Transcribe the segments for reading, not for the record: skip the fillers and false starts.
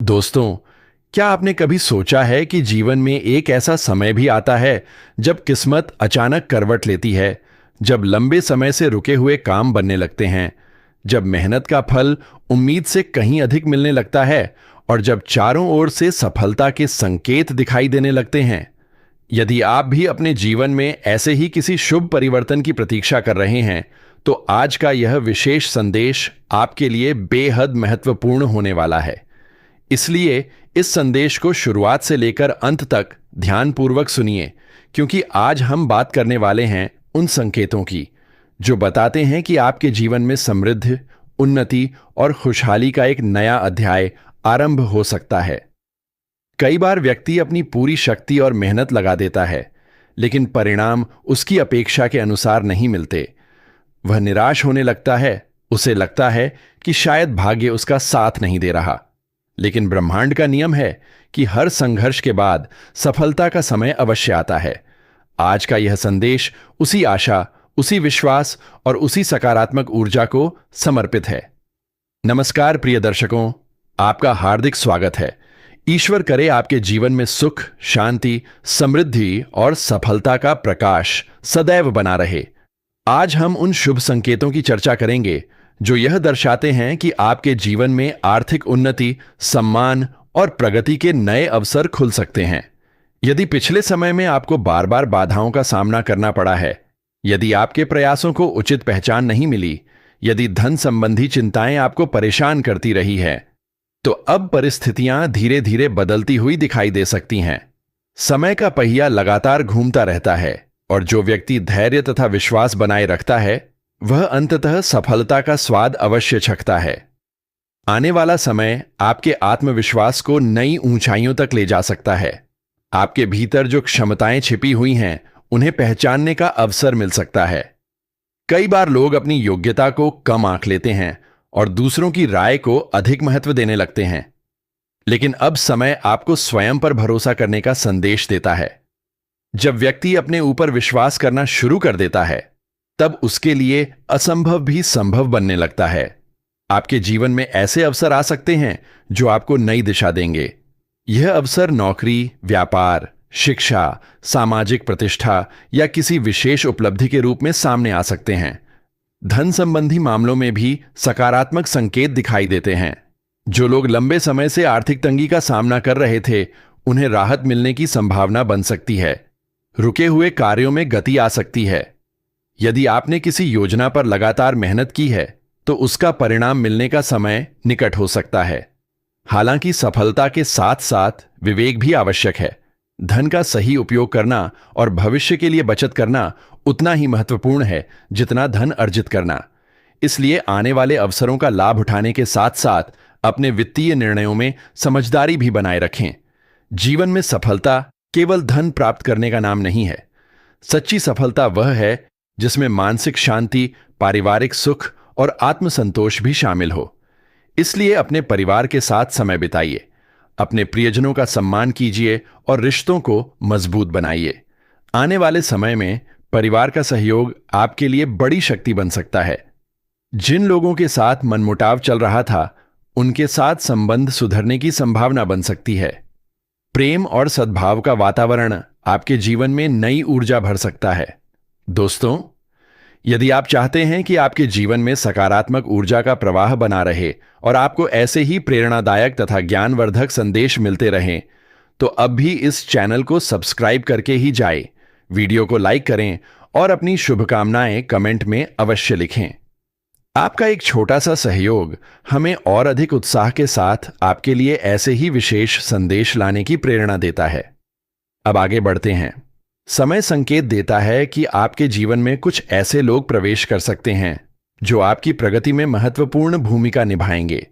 दोस्तों, क्या आपने कभी सोचा है कि जीवन में एक ऐसा समय भी आता है जब किस्मत अचानक करवट लेती है, जब लंबे समय से रुके हुए काम बनने लगते हैं, जब मेहनत का फल उम्मीद से कहीं अधिक मिलने लगता है और जब चारों ओर से सफलता के संकेत दिखाई देने लगते हैं। यदि आप भी अपने जीवन में ऐसे ही किसी शुभ परिवर्तन की प्रतीक्षा कर रहे हैं, तो आज का यह विशेष संदेश आपके लिए बेहद महत्वपूर्ण होने वाला है। इसलिए इस संदेश को शुरुआत से लेकर अंत तक ध्यानपूर्वक सुनिए, क्योंकि आज हम बात करने वाले हैं उन संकेतों की जो बताते हैं कि आपके जीवन में समृद्धि, उन्नति और खुशहाली का एक नया अध्याय आरंभ हो सकता है। कई बार व्यक्ति अपनी पूरी शक्ति और मेहनत लगा देता है, लेकिन परिणाम उसकी अपेक्षा के अनुसार नहीं मिलते। वह निराश होने लगता है, उसे लगता है कि शायद भाग्य उसका साथ नहीं दे रहा। लेकिन ब्रह्मांड का नियम है कि हर संघर्ष के बाद सफलता का समय अवश्य आता है। आज का यह संदेश उसी आशा, उसी विश्वास और उसी सकारात्मक ऊर्जा को समर्पित है। नमस्कार प्रिय दर्शकों, आपका हार्दिक स्वागत है। ईश्वर करे आपके जीवन में सुख, शांति, समृद्धि और सफलता का प्रकाश सदैव बना रहे। आज हम उन शुभ संकेतों की चर्चा करेंगे जो यह दर्शाते हैं कि आपके जीवन में आर्थिक उन्नति, सम्मान और प्रगति के नए अवसर खुल सकते हैं। यदि पिछले समय में आपको बार बार बाधाओं का सामना करना पड़ा है, यदि आपके प्रयासों को उचित पहचान नहीं मिली, यदि धन संबंधी चिंताएं आपको परेशान करती रही है, तो अब परिस्थितियां धीरे धीरे बदलती हुई दिखाई दे सकती हैं। समय का पहिया लगातार घूमता रहता है और जो व्यक्ति धैर्य तथा विश्वास बनाए रखता है, वह अंततः सफलता का स्वाद अवश्य चखता है। आने वाला समय आपके आत्मविश्वास को नई ऊंचाइयों तक ले जा सकता है। आपके भीतर जो क्षमताएं छिपी हुई हैं, उन्हें पहचानने का अवसर मिल सकता है। कई बार लोग अपनी योग्यता को कम आंक लेते हैं और दूसरों की राय को अधिक महत्व देने लगते हैं। लेकिन अब समय आपको स्वयं पर भरोसा करने का संदेश देता है। जब व्यक्ति अपने ऊपर विश्वास करना शुरू कर देता है, तब उसके लिए असंभव भी संभव बनने लगता है। आपके जीवन में ऐसे अवसर आ सकते हैं जो आपको नई दिशा देंगे। यह अवसर नौकरी, व्यापार, शिक्षा, सामाजिक प्रतिष्ठा या किसी विशेष उपलब्धि के रूप में सामने आ सकते हैं। धन संबंधी मामलों में भी सकारात्मक संकेत दिखाई देते हैं। जो लोग लंबे समय से आर्थिक तंगी का सामना कर रहे थे, उन्हें राहत मिलने की संभावना बन सकती है। रुके हुए कार्यों में गति आ सकती है। यदि आपने किसी योजना पर लगातार मेहनत की है, तो उसका परिणाम मिलने का समय निकट हो सकता है। हालांकि सफलता के साथ साथ विवेक भी आवश्यक है। धन का सही उपयोग करना और भविष्य के लिए बचत करना उतना ही महत्वपूर्ण है जितना धन अर्जित करना। इसलिए आने वाले अवसरों का लाभ उठाने के साथ साथ अपने वित्तीय निर्णयों में समझदारी भी बनाए रखें। जीवन में सफलता केवल धन प्राप्त करने का नाम नहीं है। सच्ची सफलता वह है जिसमें मानसिक शांति, पारिवारिक सुख और आत्मसंतोष भी शामिल हो। इसलिए अपने परिवार के साथ समय बिताइए, अपने प्रियजनों का सम्मान कीजिए और रिश्तों को मजबूत बनाइए। आने वाले समय में परिवार का सहयोग आपके लिए बड़ी शक्ति बन सकता है। जिन लोगों के साथ मनमुटाव चल रहा था, उनके साथ संबंध सुधरने की संभावना बन सकती है। प्रेम और सद्भाव का वातावरण आपके जीवन में नई ऊर्जा भर सकता है। दोस्तों, यदि आप चाहते हैं कि आपके जीवन में सकारात्मक ऊर्जा का प्रवाह बना रहे और आपको ऐसे ही प्रेरणादायक तथा ज्ञानवर्धक संदेश मिलते रहें, तो अब भी इस चैनल को सब्सक्राइब करके ही जाएं, वीडियो को लाइक करें और अपनी शुभकामनाएं कमेंट में अवश्य लिखें। आपका एक छोटा सा सहयोग हमें और अधिक उत्साह के साथ आपके लिए ऐसे ही विशेष संदेश लाने की प्रेरणा देता है। अब आगे बढ़ते हैं। समय संकेत देता है कि आपके जीवन में कुछ ऐसे लोग प्रवेश कर सकते हैं जो आपकी प्रगति में महत्वपूर्ण भूमिका निभाएंगे।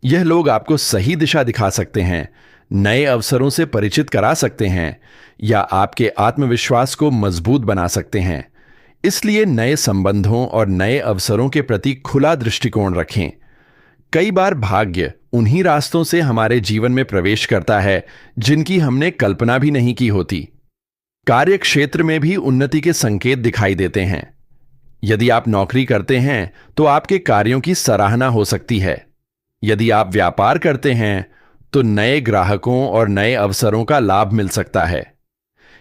यह लोग आपको सही दिशा दिखा सकते हैं, नए अवसरों से परिचित करा सकते हैं या आपके आत्मविश्वास को मजबूत बना सकते हैं। इसलिए नए संबंधों और नए अवसरों के प्रति खुला दृष्टिकोण रखें। कई बार भाग्य उन्हीं रास्तों से हमारे जीवन में प्रवेश करता है जिनकी हमने कल्पना भी नहीं की होती। कार्य क्षेत्र में भी उन्नति के संकेत दिखाई देते हैं। यदि आप नौकरी करते हैं तो आपके कार्यों की सराहना हो सकती है। यदि आप व्यापार करते हैं तो नए ग्राहकों और नए अवसरों का लाभ मिल सकता है।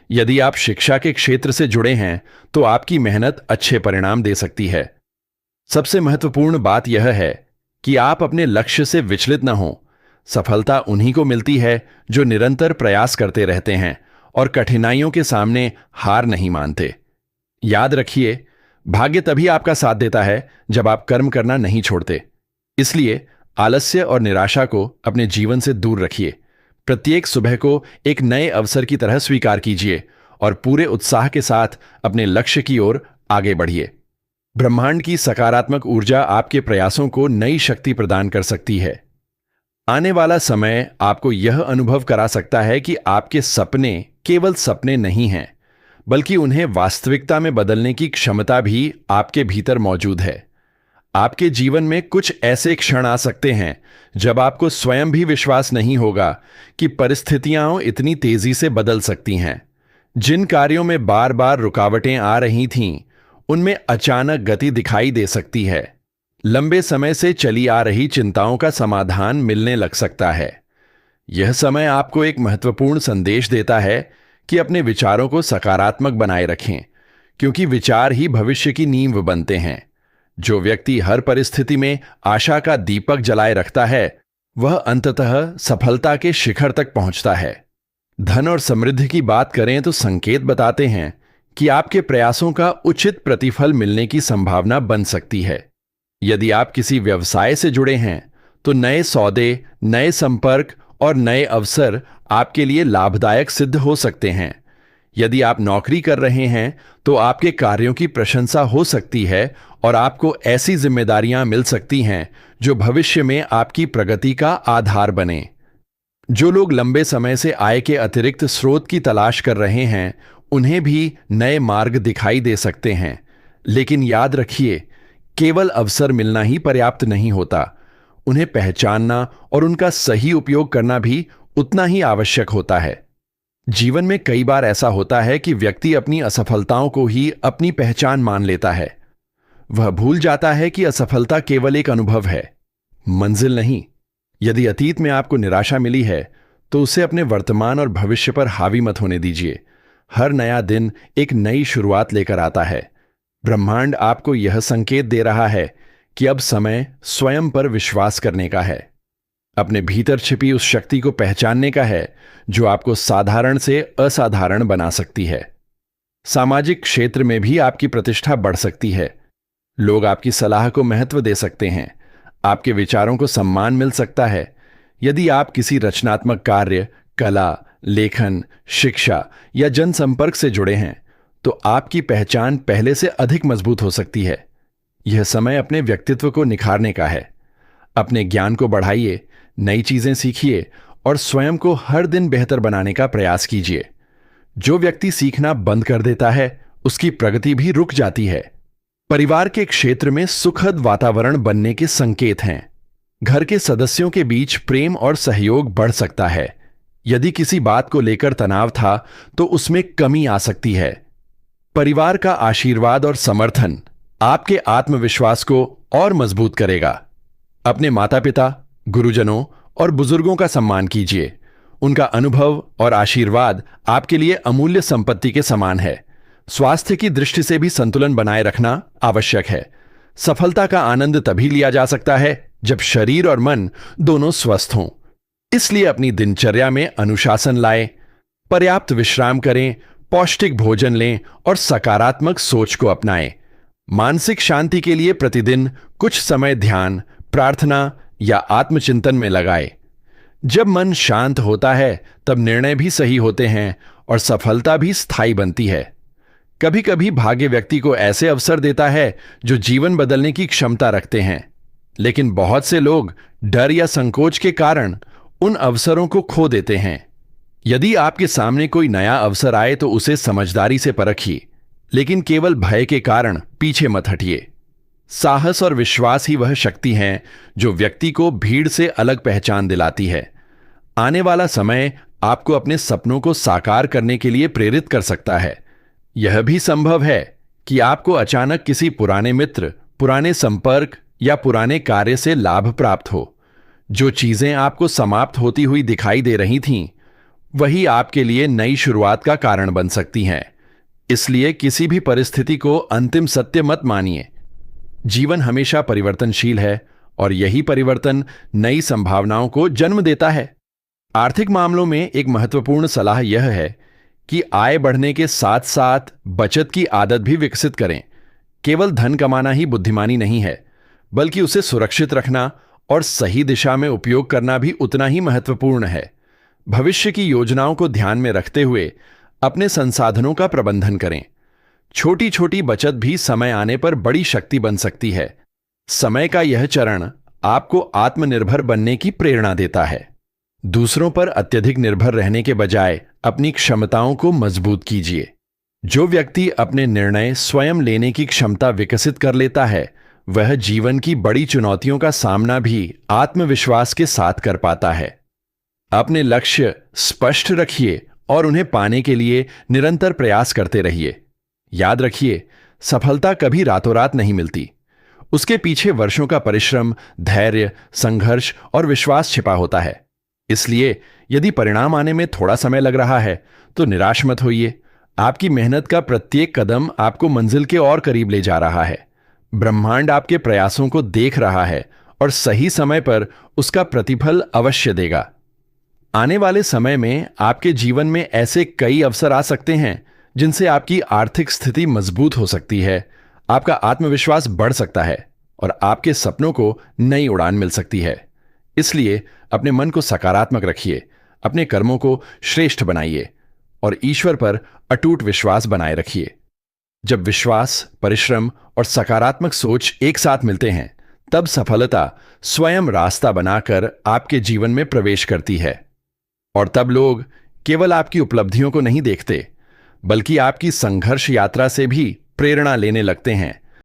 यदि आप शिक्षा के क्षेत्र से जुड़े हैं तो आपकी मेहनत अच्छे परिणाम दे सकती है। सबसे महत्वपूर्ण बात यह है कि आप अपने लक्ष्य से विचलित न हों। सफलता उन्हीं को मिलती है जो निरंतर प्रयास करते रहते हैं और कठिनाइयों के सामने हार नहीं मानते। याद रखिए, भाग्य तभी आपका साथ देता है जब आप कर्म करना नहीं छोड़ते। इसलिए आलस्य और निराशा को अपने जीवन से दूर रखिए। प्रत्येक सुबह को एक नए अवसर की तरह स्वीकार कीजिए और पूरे उत्साह के साथ अपने लक्ष्य की ओर आगे बढ़िए। ब्रह्मांड की सकारात्मक ऊर्जा आपके प्रयासों को नई शक्ति प्रदान कर सकती है। आने वाला समय आपको यह अनुभव करा सकता है कि आपके सपने केवल सपने नहीं हैं, बल्कि उन्हें वास्तविकता में बदलने की क्षमता भी आपके भीतर मौजूद है। आपके जीवन में कुछ ऐसे क्षण आ सकते हैं जब आपको स्वयं भी विश्वास नहीं होगा कि परिस्थितियां इतनी तेजी से बदल सकती हैं। जिन कार्यों में बार बार रुकावटें आ रही थीं, उनमें अचानक गति दिखाई दे सकती है। लंबे समय से चली आ रही चिंताओं का समाधान मिलने लग सकता है। यह समय आपको एक महत्वपूर्ण संदेश देता है कि अपने विचारों को सकारात्मक बनाए रखें, क्योंकि विचार ही भविष्य की नींव बनते हैं। जो व्यक्ति हर परिस्थिति में आशा का दीपक जलाए रखता है, वह अंततः सफलता के शिखर तक पहुंचता है। धन और समृद्धि की बात करें तो संकेत बताते हैं कि आपके प्रयासों का उचित प्रतिफल मिलने की संभावना बन सकती है। यदि आप किसी व्यवसाय से जुड़े हैं तो नए सौदे, नए संपर्क और नए अवसर आपके लिए लाभदायक सिद्ध हो सकते हैं। यदि आप नौकरी कर रहे हैं तो आपके कार्यों की प्रशंसा हो सकती है और आपको ऐसी जिम्मेदारियां मिल सकती हैं जो भविष्य में आपकी प्रगति का आधार बने। जो लोग लंबे समय से आय के अतिरिक्त स्रोत की तलाश कर रहे हैं, उन्हें भी नए मार्ग दिखाई दे सकते हैं। लेकिन याद रखिए, केवल अवसर मिलना ही पर्याप्त नहीं होता। उन्हें पहचानना और उनका सही उपयोग करना भी उतना ही आवश्यक होता है। जीवन में कई बार ऐसा होता है कि व्यक्ति अपनी असफलताओं को ही अपनी पहचान मान लेता है। वह भूल जाता है कि असफलता केवल एक अनुभव है, मंजिल नहीं। यदि अतीत में आपको निराशा मिली है तो उसे अपने वर्तमान और भविष्य पर हावी मत होने दीजिए। हर नया दिन एक नई शुरुआत लेकर आता है। ब्रह्मांड आपको यह संकेत दे रहा है कि अब समय स्वयं पर विश्वास करने का है, अपने भीतर छिपी उस शक्ति को पहचानने का है जो आपको साधारण से असाधारण बना सकती है। सामाजिक क्षेत्र में भी आपकी प्रतिष्ठा बढ़ सकती है। लोग आपकी सलाह को महत्व दे सकते हैं। आपके विचारों को सम्मान मिल सकता है। यदि आप किसी रचनात्मक कार्य, कला, लेखन, शिक्षा या जनसंपर्क से जुड़े हैं तो आपकी पहचान पहले से अधिक मजबूत हो सकती है। यह समय अपने व्यक्तित्व को निखारने का है। अपने ज्ञान को बढ़ाइए, नई चीजें सीखिए और स्वयं को हर दिन बेहतर बनाने का प्रयास कीजिए। जो व्यक्ति सीखना बंद कर देता है, उसकी प्रगति भी रुक जाती है। परिवार के क्षेत्र में सुखद वातावरण बनने के संकेत हैं। घर के सदस्यों के बीच प्रेम और सहयोग बढ़ सकता है। यदि किसी बात को लेकर तनाव था तो उसमें कमी आ सकती है। परिवार का आशीर्वाद और समर्थन आपके आत्मविश्वास को और मजबूत करेगा। अपने माता पिता, गुरुजनों और बुजुर्गों का सम्मान कीजिए। उनका अनुभव और आशीर्वाद आपके लिए अमूल्य संपत्ति के समान है। स्वास्थ्य की दृष्टि से भी संतुलन बनाए रखना आवश्यक है। सफलता का आनंद तभी लिया जा सकता है जब शरीर और मन दोनों स्वस्थ हों। इसलिए अपनी दिनचर्या में अनुशासन लाएं, पर्याप्त विश्राम करें, पौष्टिक भोजन लें और सकारात्मक सोच को अपनाएं। मानसिक शांति के लिए प्रतिदिन कुछ समय ध्यान, प्रार्थना या आत्मचिंतन में लगाएं। जब मन शांत होता है तब निर्णय भी सही होते हैं और सफलता भी स्थायी बनती है। कभी कभी भाग्य व्यक्ति को ऐसे अवसर देता है जो जीवन बदलने की क्षमता रखते हैं, लेकिन बहुत से लोग डर या संकोच के कारण उन अवसरों को खो देते हैं। यदि आपके सामने कोई नया अवसर आए तो उसे समझदारी से परखिए, लेकिन केवल भय के कारण पीछे मत हटिए। साहस और विश्वास ही वह शक्ति है जो व्यक्ति को भीड़ से अलग पहचान दिलाती है। आने वाला समय आपको अपने सपनों को साकार करने के लिए प्रेरित कर सकता है। यह भी संभव है कि आपको अचानक किसी पुराने मित्र, पुराने संपर्क या पुराने कार्य से लाभ प्राप्त हो। जो चीजें आपको समाप्त होती हुई दिखाई दे रही थीं, वही आपके लिए नई शुरुआत का कारण बन सकती हैं। इसलिए किसी भी परिस्थिति को अंतिम सत्य मत मानिए। जीवन हमेशा परिवर्तनशील है और यही परिवर्तन नई संभावनाओं को जन्म देता है। आर्थिक मामलों में एक महत्वपूर्ण सलाह यह है कि आय बढ़ने के साथ साथ बचत की आदत भी विकसित करें। केवल धन कमाना ही बुद्धिमानी नहीं है, बल्कि उसे सुरक्षित रखना और सही दिशा में उपयोग करना भी उतना ही महत्वपूर्ण है। भविष्य की योजनाओं को ध्यान में रखते हुए अपने संसाधनों का प्रबंधन करें। छोटी छोटी बचत भी समय आने पर बड़ी शक्ति बन सकती है। समय का यह चरण आपको आत्मनिर्भर बनने की प्रेरणा देता है। दूसरों पर अत्यधिक निर्भर रहने के बजाय अपनी क्षमताओं को मजबूत कीजिए। जो व्यक्ति अपने निर्णय स्वयं लेने की क्षमता विकसित कर लेता है, वह जीवन की बड़ी चुनौतियों का सामना भी आत्मविश्वास के साथ कर पाता है। अपने लक्ष्य स्पष्ट रखिए और उन्हें पाने के लिए निरंतर प्रयास करते रहिए। याद रखिए, सफलता कभी रातों रात नहीं मिलती। उसके पीछे वर्षों का परिश्रम, धैर्य, संघर्ष और विश्वास छिपा होता है। इसलिए यदि परिणाम आने में थोड़ा समय लग रहा है तो निराश मत होइए। आपकी मेहनत का प्रत्येक कदम आपको मंजिल के और करीब ले जा रहा है। ब्रह्मांड आपके प्रयासों को देख रहा है और सही समय पर उसका प्रतिफल अवश्य देगा। आने वाले समय में आपके जीवन में ऐसे कई अवसर आ सकते हैं जिनसे आपकी आर्थिक स्थिति मजबूत हो सकती है, आपका आत्मविश्वास बढ़ सकता है और आपके सपनों को नई उड़ान मिल सकती है। इसलिए अपने मन को सकारात्मक रखिए, अपने कर्मों को श्रेष्ठ बनाइए और ईश्वर पर अटूट विश्वास बनाए रखिए। जब विश्वास, परिश्रम और सकारात्मक सोच एक साथ मिलते हैं, तब सफलता स्वयं रास्ता बनाकर आपके जीवन में प्रवेश करती है। और तब लोग केवल आपकी उपलब्धियों को नहीं देखते, बल्कि आपकी संघर्ष यात्रा से भी प्रेरणा लेने लगते हैं।